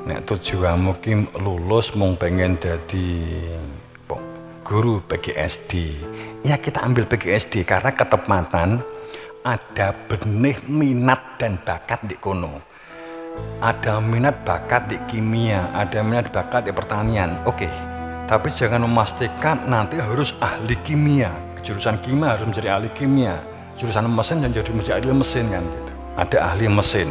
nek tujuanmu ki lulus mung pengen jadi guru PGSD, ya kita ambil PGSD karena ketepatan ada benih minat dan bakat di kono. Ada minat bakat di kimia, ada minat bakat di pertanian, oke. Tapi jangan memastikan nanti harus ahli kimia, jurusan kimia harus menjadi ahli kimia, jurusan mesin jadi menjadi ahli mesin kan gitu. Ada ahli mesin,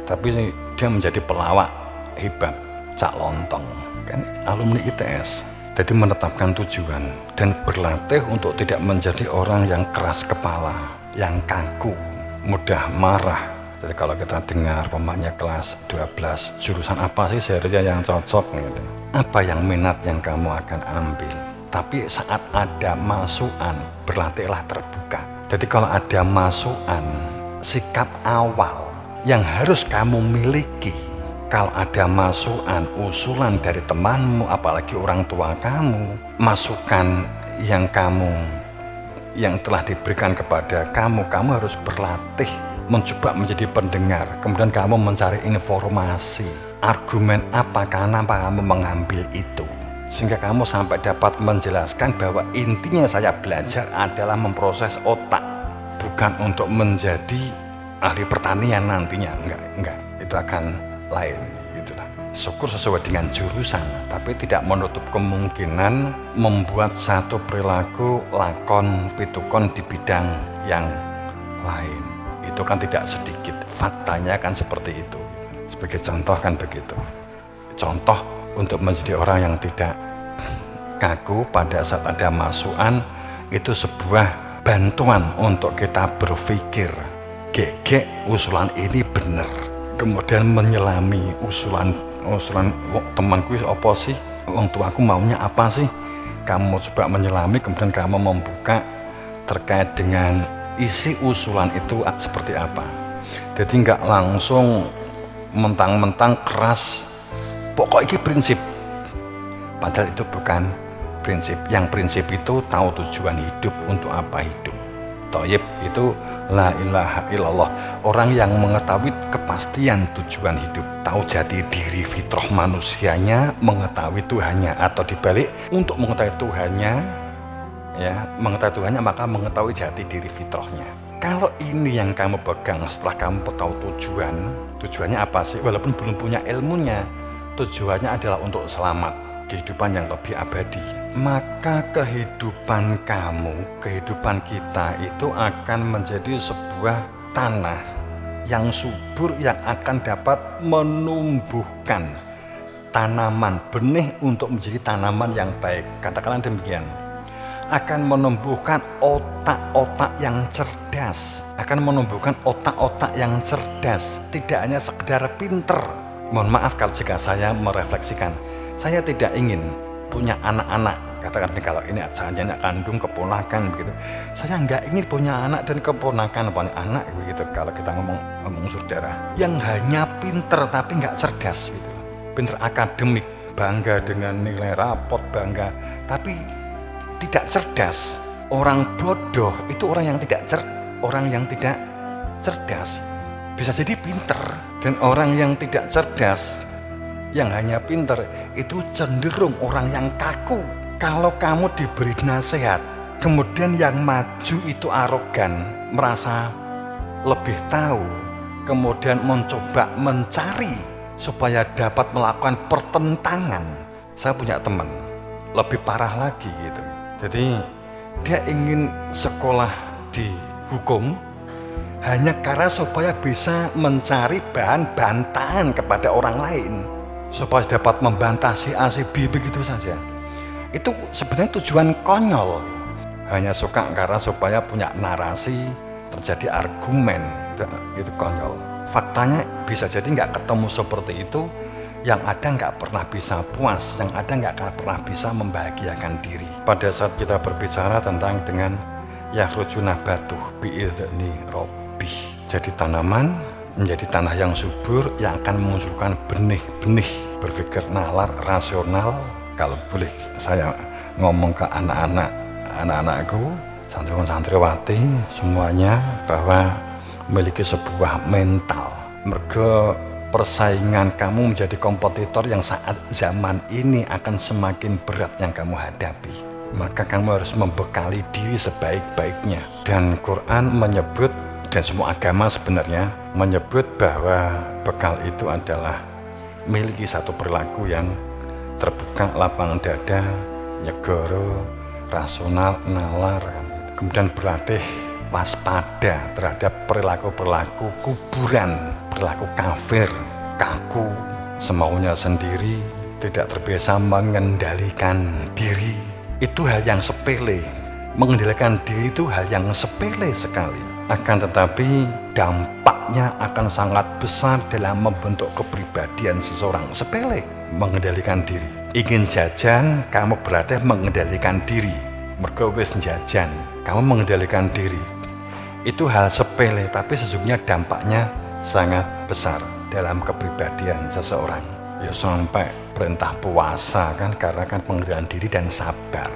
tapi dia menjadi pelawak hebat, cak lontong kan, alumni ITS. Jadi menetapkan tujuan dan berlatih untuk tidak menjadi orang yang keras kepala, yang kaku, mudah marah. Jadi kalau kita dengar pemainnya kelas 12, jurusan apa sih seharusnya yang cocok gitu. Apa yang minat yang kamu akan ambil. Tapi saat ada masukan, berlatihlah terbuka. Jadi kalau ada masukan, sikap awal yang harus kamu miliki. Kalau ada masukan, usulan dari temanmu, apalagi orang tua kamu, masukan yang telah diberikan kepada kamu harus berlatih, mencoba menjadi pendengar, kemudian kamu mencari informasi, argumen apa, kenapa kamu mengambil itu, sehingga kamu sampai dapat menjelaskan bahwa intinya saya belajar adalah memproses otak, bukan untuk menjadi ahli pertanian nantinya, enggak, itu akan lain gitulah. Syukur sesuai dengan jurusan, tapi tidak menutup kemungkinan membuat satu perilaku lakon pitukon di bidang yang lain. Itu kan tidak sedikit, faktanya kan seperti itu. Sebagai contoh kan begitu. Contoh untuk menjadi orang yang tidak kaku pada saat ada masukan, itu sebuah bantuan untuk kita berpikir, gegek usulan ini benar. Kemudian menyelami usulan temanku apa sih, orang tuaku maunya apa sih, kamu coba menyelami, kemudian kamu membuka terkait dengan isi usulan itu seperti apa. Jadi nggak langsung mentang-mentang keras, pokok ini prinsip, padahal itu bukan prinsip. Yang prinsip itu tahu tujuan hidup, untuk apa hidup. Thayyib itu la ilaha illallah, orang yang mengetahui kepastian tujuan hidup, tahu jati diri fitrah manusianya, mengetahui Tuhannya, atau dibalik, untuk mengetahui Tuhannya, ya, mengetahui Tuhannya maka mengetahui jati diri fitrahnya. Kalau ini yang kamu pegang setelah kamu tahu tujuannya apa sih, walaupun belum punya ilmunya, tujuannya adalah untuk selamat, kehidupan yang lebih abadi, maka kehidupan kamu, kehidupan kita itu akan menjadi sebuah tanah yang subur, yang akan dapat menumbuhkan tanaman, benih untuk menjadi tanaman yang baik. Katakanlah demikian, akan menumbuhkan otak-otak yang cerdas, akan menumbuhkan otak-otak yang cerdas, tidak hanya sekedar pinter. Mohon maaf kalau jika saya merefleksikan, saya tidak ingin punya anak-anak, katakan kalau ini saja anak kandung, keponakan begitu. Saya nggak ingin punya anak dan keponakan, punya anak begitu. Kalau kita ngomong saudara yang hanya pinter tapi nggak cerdas gitu. Pinter akademik, bangga dengan nilai rapot, bangga, tapi tidak cerdas. Orang bodoh itu orang yang tidak cerdas. Bisa jadi pinter, dan orang yang tidak cerdas, yang hanya pinter itu cenderung orang yang kaku. Kalau kamu diberi nasihat, kemudian yang maju itu arogan, merasa lebih tahu, kemudian mencoba mencari supaya dapat melakukan pertentangan. Saya punya teman lebih parah lagi gitu. Jadi dia ingin sekolah di hukum hanya karena supaya bisa mencari bahan bantahan kepada orang lain, supaya dapat membantah si A, si B, begitu saja. Itu sebenarnya tujuan konyol, hanya suka karena supaya punya narasi, terjadi argumen, itu konyol. Faktanya bisa jadi nggak ketemu seperti itu, yang ada nggak pernah bisa puas, yang ada nggak akan pernah bisa membahagiakan diri. Pada saat kita berbicara tentang dengan yakhruju nabatuh bi'idzni rabbih, jadi tanaman menjadi tanah yang subur yang akan memunculkan benih-benih berpikir nalar, rasional. Kalau boleh saya ngomong ke anak-anakku, santriwan-santriwati semuanya, bahwa memiliki sebuah mental. Mergo persaingan kamu menjadi kompetitor yang saat zaman ini akan semakin berat yang kamu hadapi. Maka kamu harus membekali diri sebaik-baiknya. Dan Quran menyebut, dan semua agama sebenarnya menyebut bahwa bekal itu adalah miliki satu perilaku yang terbuka, lapangan dada, nyegoro, rasional, nalar, kemudian berlatih waspada terhadap perilaku-perilaku kuburan, perilaku kafir, kaku, semaunya sendiri, tidak terbiasa mengendalikan diri. Itu hal yang sepele. Mengendalikan diri itu hal yang sepele sekali. Akan tetapi dampaknya akan sangat besar dalam membentuk kepribadian seseorang. Sepele mengendalikan diri. Ingin jajan, kamu berlatih mengendalikan diri. Mergo wis jajan, kamu mengendalikan diri. Itu hal sepele, tapi sesungguhnya dampaknya sangat besar dalam kepribadian seseorang. Ya sampai perintah puasa kan, karena kan pengendalian diri dan sabar.